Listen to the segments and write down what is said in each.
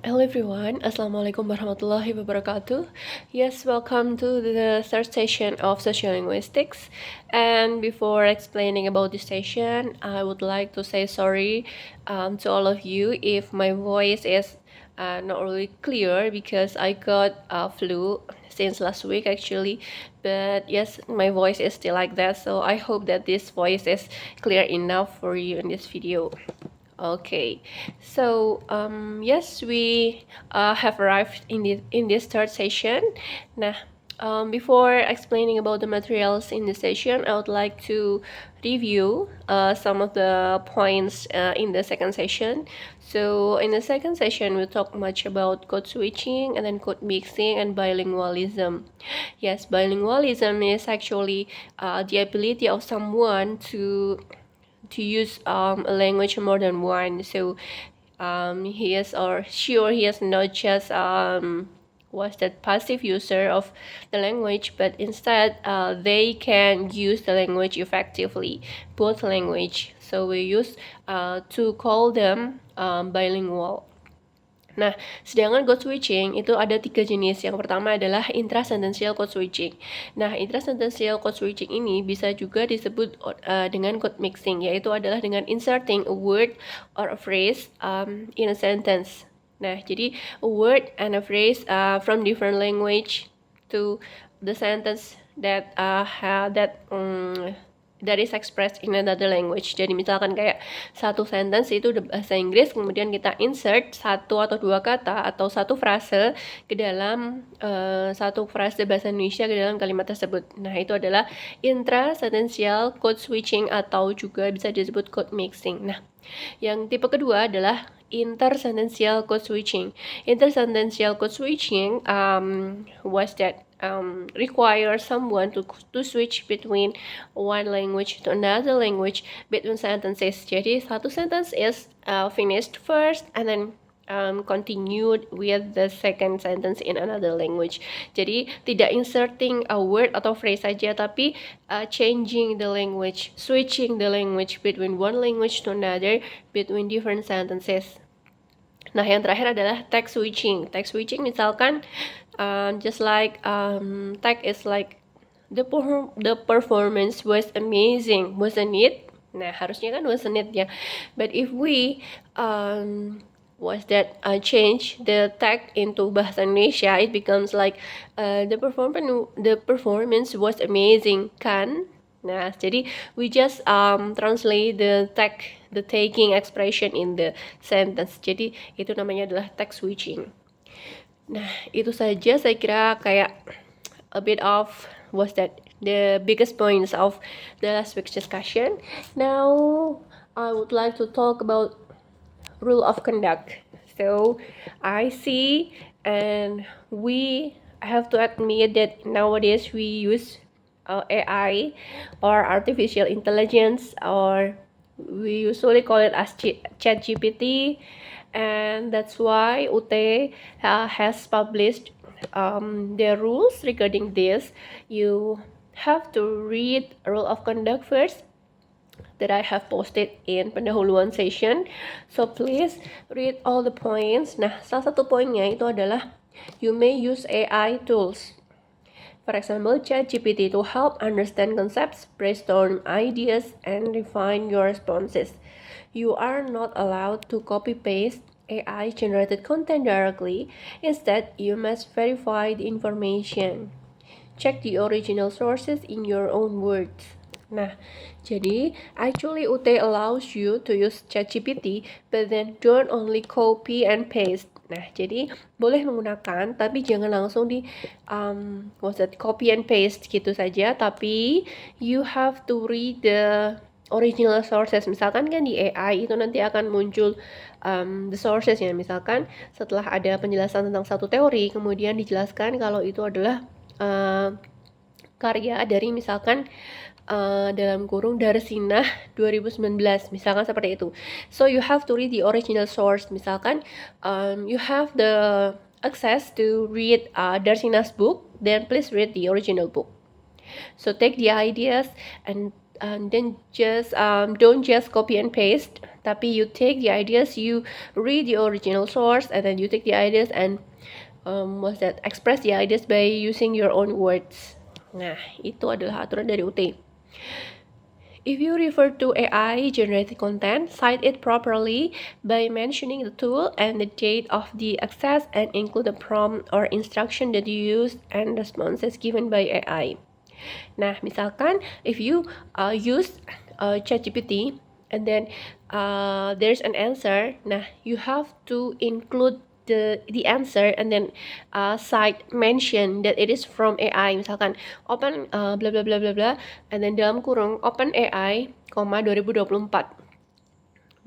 Hello everyone, Assalamualaikum warahmatullahi wabarakatuh. Yes, welcome to the third session of social linguistics. And before explaining about this session, I would like to say sorry to all of you if my voice is not really clear because I got flu since last week actually. But yes, my voice is still like that, so I hope that this voice is clear enough for you in this video. Okay, so yes, we have arrived in this third session. Nah, before explaining about the materials in this session, I would like to review some of the points in the second session. So in the second session, we talk much about code switching and then code mixing and bilingualism. Yes, bilingualism is actually the ability of someone to use a language more than one. So he is or she or he is not just was that passive user of the language, but instead they can use the language effectively, both language. So we use to call them bilingual. Nah, sedangkan code switching itu ada 3 jenis. Yang pertama adalah intrasentensial code switching. Nah, intrasentensial code switching ini bisa juga disebut dengan code mixing, yaitu adalah dengan inserting a word or a phrase in a sentence. Nah, jadi a word and a phrase from different language to the sentence that that is expressed in another language. Jadi misalkan kayak satu sentence itu udah bahasa Inggris, kemudian kita insert satu atau dua kata atau satu frase ke dalam satu frase bahasa Indonesia ke dalam kalimat tersebut. Nah, itu adalah intrasentensial code switching atau juga bisa disebut code mixing. Nah, yang tipe kedua adalah intersentensial code switching. Intersentensial code switching was that require someone to switch between one language to another language between sentences. Jadi satu sentence is finished first and then continued with the second sentence in another language. Jadi tidak inserting a word atau phrase saja, tapi changing the language, switching the language between one language to another between different sentences. Nah, yang terakhir adalah text switching. Text switching misalkan just like tag is like the performance was amazing, wasn't it? Nah, harusnya kan wasn't it ya. But if we was that change the tag into bahasa Indonesia, it becomes like the performance was amazing, kan? Nah, jadi we just translate the taking expression in the sentence. Jadi itu namanya adalah text switching. Nah, itu saja saya kira kayak a bit of was that the biggest points of the last week's discussion. Now, I would like to talk about rule of conduct. So, I see and we have to admit that nowadays we use AI or artificial intelligence, or we usually call it as ChatGPT, and that's why UT has published their rules regarding this. You have to read rule of conduct first that I have posted in pendahuluan session. So please read all the points. Nah, salah satu poinnya itu adalah you may use AI tools. For example, ChatGPT to help understand concepts, brainstorm ideas, and refine your responses. You are not allowed to copy-paste AI-generated content directly. Instead, you must verify the information. Check the original sources in your own words. Nah, jadi actually UT allows you to use ChatGPT, but then don't only copy and paste. Nah, jadi boleh menggunakan, tapi jangan langsung di copy and paste gitu saja, tapi you have to read the original sources. Misalkan kan di AI itu nanti akan muncul the sources ya. Misalkan setelah ada penjelasan tentang satu teori, kemudian dijelaskan kalau itu adalah karya dari misalkan dalam kurung Darsinah 2019, misalkan seperti itu. So you have to read the original source. Misalkan you have the access to read Darsinah's book, then please read the original book. So take the ideas and then just don't just copy and paste, tapi you take the ideas, you read the original source, and then you take the ideas and express the ideas by using your own words. Nah, itu adalah aturan dari UT. If you refer to AI generated content, cite it properly by mentioning the tool and the date of the access and include the prompt or instruction that you used and responses given by AI. Nah, misalkan if you use ChatGPT and then there's an answer, nah you have to include the answer and then cite mention that it is from AI. Misalkan open bla bla bla bla bla and then dalam kurung open AI, 2024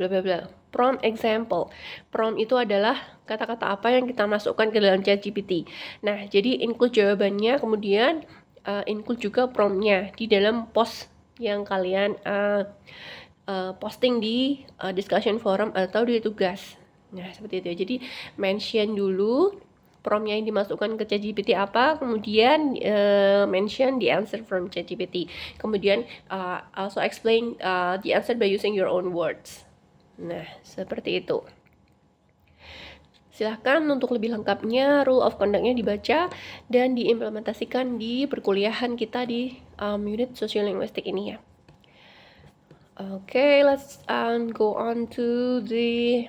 bla bla bla. Prompt example. Prompt itu adalah kata-kata apa yang kita masukkan ke dalam ChatGPT. Nah, jadi include jawabannya, kemudian include juga promptnya di dalam post yang kalian posting di discussion forum atau di tugas. Nah, seperti itu. Jadi mention dulu promptnya yang dimasukkan ke ChatGPT apa, kemudian mention the answer from ChatGPT. Kemudian also explain the answer by using your own words. Nah, seperti itu. Silahkan untuk lebih lengkapnya rule of conduct-nya dibaca dan diimplementasikan di perkuliahan kita di unit sosiolinguistik ini ya. Okay, let's go on to the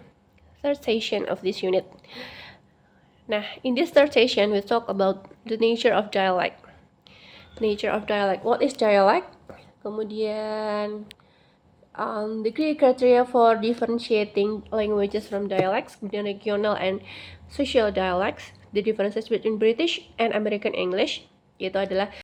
third session of this unit. Nah, in this third session, we talk about the nature of dialect. Nature of dialect. What is dialect? Kemudian the key criteria for differentiating languages from dialects, kemudian regional and social dialects, the differences between British and American English, yaitu adalah